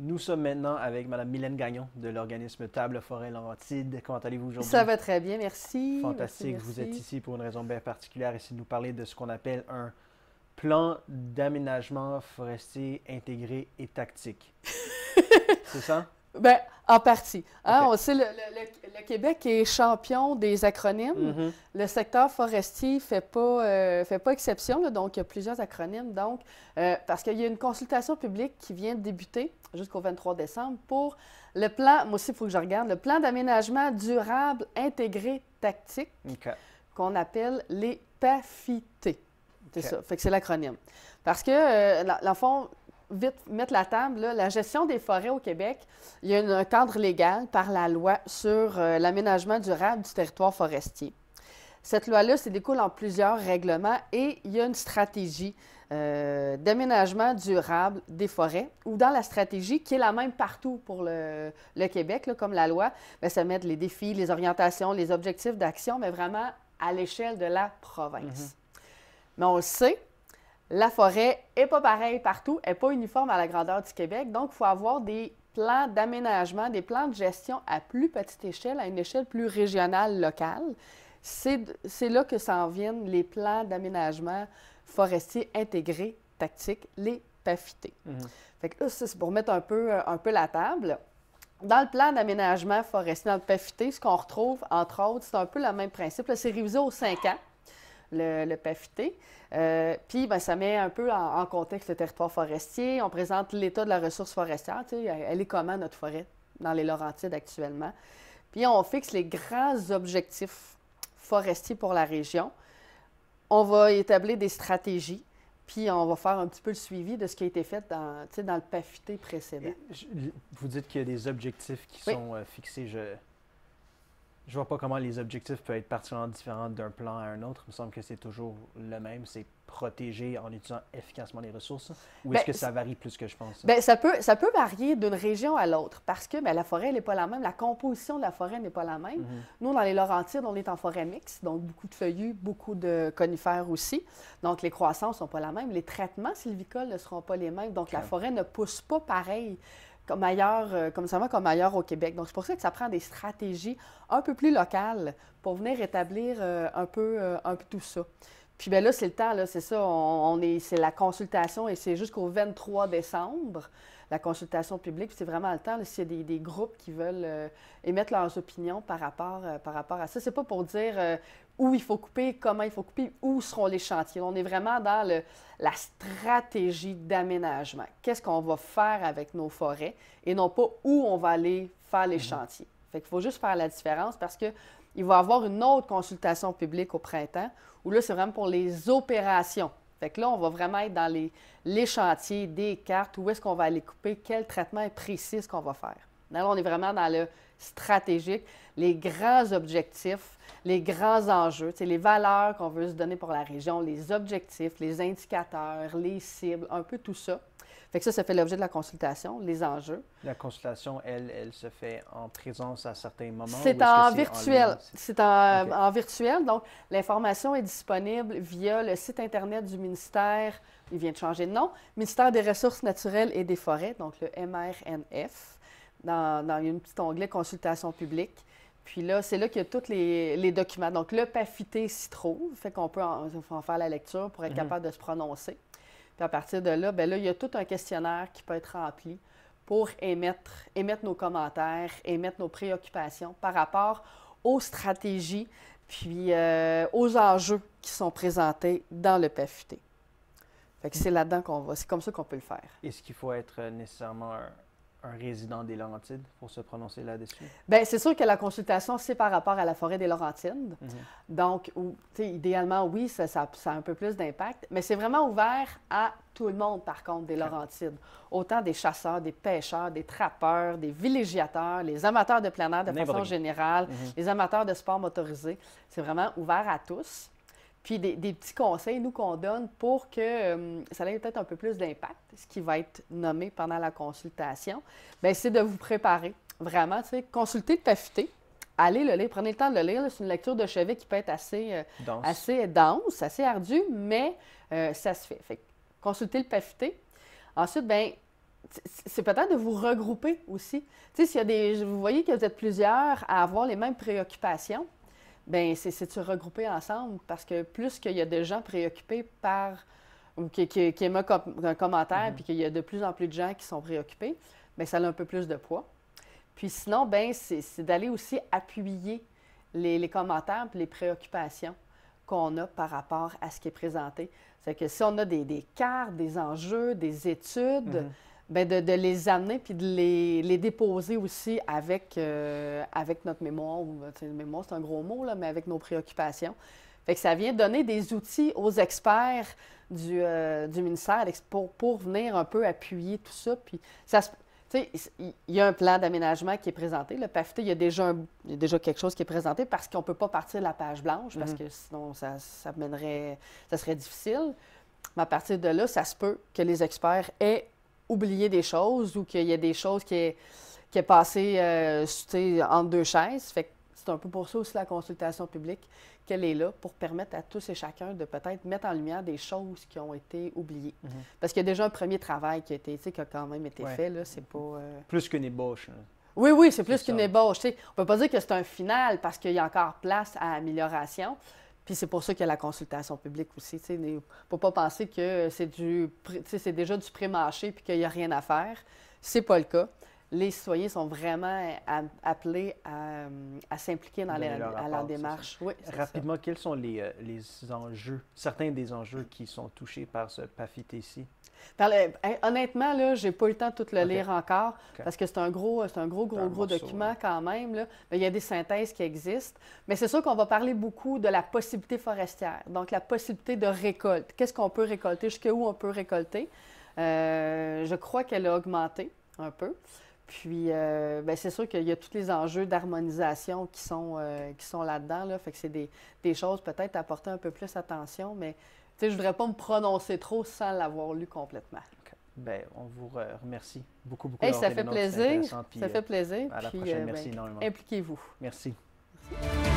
Nous sommes maintenant avec Mme Mylène Gagnon de l'organisme Table Forêt Laurentides. Comment allez-vous aujourd'hui? Ça va très bien, merci. Fantastique. Merci, Vous merci. êtes ici pour une raison bien particulière, ici de nous parler de ce qu'on appelle un plan d'aménagement forestier intégré et tactique. C'est ça? Ben, en partie. Hein, OK. on sait, le Québec est champion des acronymes. Mhm. Le secteur forestier ne fait pas exception, là, donc il y a plusieurs acronymes. Donc, parce qu'il y a une consultation publique qui vient de débuter jusqu'au 23 décembre pour le plan, moi aussi il faut que je regarde, le plan d'aménagement durable intégré tactique OK. qu'on appelle les PAFIT. C'est OK. ça, fait que c'est l'acronyme. Parce que, dans le fond, vite mettre la table, là, la gestion des forêts au Québec, il y a un cadre légal par la loi sur l'aménagement durable du territoire forestier. Cette loi-là se découle en plusieurs règlements et il y a une stratégie d'aménagement durable des forêts, ou dans la stratégie, qui est la même partout pour le Québec, là, comme la loi, bien, ça met les défis, les orientations, les objectifs d'action, mais vraiment à l'échelle de la province. Mais on le sait, la forêt n'est pas pareille partout, elle n'est pas uniforme à la grandeur du Québec, donc il faut avoir des plans d'aménagement, des plans de gestion à plus petite échelle, à une échelle plus régionale, locale. C'est là que s'en viennent les plans d'aménagement forestier intégrés tactiques, les PAFIT. Fait que là, ça, c'est pour mettre un peu la table. Dans le plan d'aménagement forestier, dans le PAFIT, ce qu'on retrouve, entre autres, c'est un peu le même principe. Là, c'est révisé aux 5 ans, le PAFIT. Puis, bien, ça met un peu en contexte le territoire forestier. On présente l'état de la ressource forestière. Tu sais, elle est comment, notre forêt, dans les Laurentides actuellement. Puis, on fixe les grands objectifs forestiers pour la région. On va établir des stratégies, puis on va faire un petit peu le suivi de ce qui a été fait dans le PAFIT précédent. Vous dites qu'il y a des objectifs qui Oui. sont fixés. Je vois pas comment les objectifs peuvent être particulièrement différents d'un plan à un autre. Il me semble que c'est toujours le même. C'est protéger en utilisant efficacement les ressources. Ou est-ce Bien, que ça varie plus que je pense? Bien, ça peut varier d'une région à l'autre parce que bien, la forêt n'est pas la même, la composition de la forêt n'est pas la même. Nous, dans les Laurentides, on est en forêt mixte, donc beaucoup de feuillus, beaucoup de conifères aussi. Donc, les croissances ne sont pas la même. Les traitements sylvicoles ne seront pas les mêmes. Donc, la forêt ne pousse pas pareil comme ailleurs, comme ailleurs au Québec. Donc, c'est pour ça que ça prend des stratégies un peu plus locales pour venir établir un peu tout ça. Puis bien là, c'est le temps, là, c'est ça, c'est la consultation et c'est jusqu'au 23 décembre, la consultation publique. Puis c'est vraiment le temps, s'il y a des groupes qui veulent émettre leurs opinions par rapport à ça. C'est pas pour dire où il faut couper, comment il faut couper, où seront les chantiers. On est vraiment dans la stratégie d'aménagement. Qu'est-ce qu'on va faire avec nos forêts et non pas où on va aller faire les chantiers. Fait qu'il faut juste faire la différence parce que il va y avoir une autre consultation publique au printemps où là, c'est vraiment pour les opérations. Fait que là, on va vraiment être dans les chantiers, des cartes, où est-ce qu'on va aller couper, quel traitement est précis qu'on va faire. Là, on est vraiment dans le stratégique, les grands objectifs, les grands enjeux, les valeurs qu'on veut se donner pour la région, les objectifs, les indicateurs, les cibles, un peu tout ça. Fait que ça fait l'objet de la consultation, les enjeux. La consultation, elle se fait en présence à certains moments? C'est ou est-ce en que virtuel. ligne? C'est en virtuel. Donc, l'information est disponible via le site Internet du ministère. Il vient de changer de nom. Ministère des Ressources naturelles et des Forêts, donc le MRNF. Il y a un petit onglet consultation publique. Puis là, c'est là qu'il y a tous les documents. Donc, le PAFIT s'y trouve. Fait qu'on peut en faire la lecture pour être capable de se prononcer. Puis à partir de là, bien là, il y a tout un questionnaire qui peut être rempli pour émettre nos commentaires, émettre nos préoccupations par rapport aux stratégies puis aux enjeux qui sont présentés dans le PAFIT. Fait que c'est là-dedans c'est comme ça qu'on peut le faire. Est-ce qu'il faut être nécessairement un résident des Laurentides pour se prononcer là-dessus? Bien, c'est sûr que la consultation, c'est par rapport à la forêt des Laurentides. Donc, idéalement, oui, ça a un peu plus d'impact, mais c'est vraiment ouvert à tout le monde, par contre, des Laurentides. Autant des chasseurs, des pêcheurs, des trappeurs, des villégiateurs, les amateurs de plein air de façon générale, les amateurs de sport motorisé. C'est vraiment ouvert à tous. Puis des petits conseils, nous, qu'on donne pour que ça ait peut-être un peu plus d'impact, ce qui va être nommé pendant la consultation, bien, c'est de vous préparer. Vraiment, tu sais, consulter le PAFIT, allez le lire, prenez le temps de le lire. C'est une lecture de chevet qui peut être assez dense, assez ardue, mais ça se fait. Fait que consulter le PAFIT. Ensuite, bien, c'est peut-être de vous regrouper aussi. Tu sais, s'il y a vous voyez que vous êtes plusieurs à avoir les mêmes préoccupations, bien, c'est de se regrouper ensemble parce que plus qu'il y a de gens préoccupés par ou qui émettent un commentaire, puis qu'il y a de plus en plus de gens qui sont préoccupés, bien, ça a un peu plus de poids. Puis sinon, bien, c'est d'aller aussi appuyer les commentaires et les préoccupations qu'on a par rapport à ce qui est présenté. C'est que si on a des cartes, des enjeux, des études, bien, de les amener puis de les déposer aussi avec notre mémoire. Mémoire, c'est un gros mot, là, mais avec nos préoccupations. Fait que ça vient donner des outils aux experts du ministère pour venir un peu appuyer tout ça. Puis il y a un plan d'aménagement qui est présenté. Le PAFT, il y a déjà quelque chose qui est présenté parce qu'on ne peut pas partir de la page blanche parce que sinon, ça serait difficile. Mais à partir de là, ça se peut que les experts aient oublié des choses ou qu'il y ait des choses qui est passé entre deux chaises. Fait que c'est un peu pour ça aussi la consultation publique qu'elle est là, pour permettre à tous et chacun de peut-être mettre en lumière des choses qui ont été oubliées. Parce qu'il y a déjà un premier travail qui a quand même été fait. Là, c'est pas, Plus qu'une ébauche. Hein. Oui, c'est plus qu'une ébauche. On ne peut pas dire que c'est un final parce qu'il y a encore place à amélioration. Puis c'est pour ça qu'il y a la consultation publique aussi. Il ne faut pas penser que c'est déjà du pré-mâché puis qu'il n'y a rien à faire. C'est pas le cas. Les citoyens sont vraiment appelés à s'impliquer dans la démarche. Oui, rapidement, quels sont les enjeux, certains des enjeux qui sont touchés par ce PAFIT-ci? Honnêtement, là, j'ai pas eu le temps de tout le lire encore parce que c'est un gros document quand même. Là. Il y a des synthèses qui existent. Mais c'est sûr qu'on va parler beaucoup de la possibilité forestière, donc la possibilité de récolte. Qu'est-ce qu'on peut récolter, jusqu'où on peut récolter? Je crois qu'elle a augmenté un peu. Puis, c'est sûr qu'il y a tous les enjeux d'harmonisation qui sont là-dedans. Là. Fait que c'est des choses peut-être à porter un peu plus attention, mais je ne voudrais pas me prononcer trop sans l'avoir lu complètement. Okay. Bien, on vous remercie beaucoup. Ça fait plaisir. Ça fait plaisir. À la prochaine. Merci énormément. Impliquez-vous. Merci. Merci.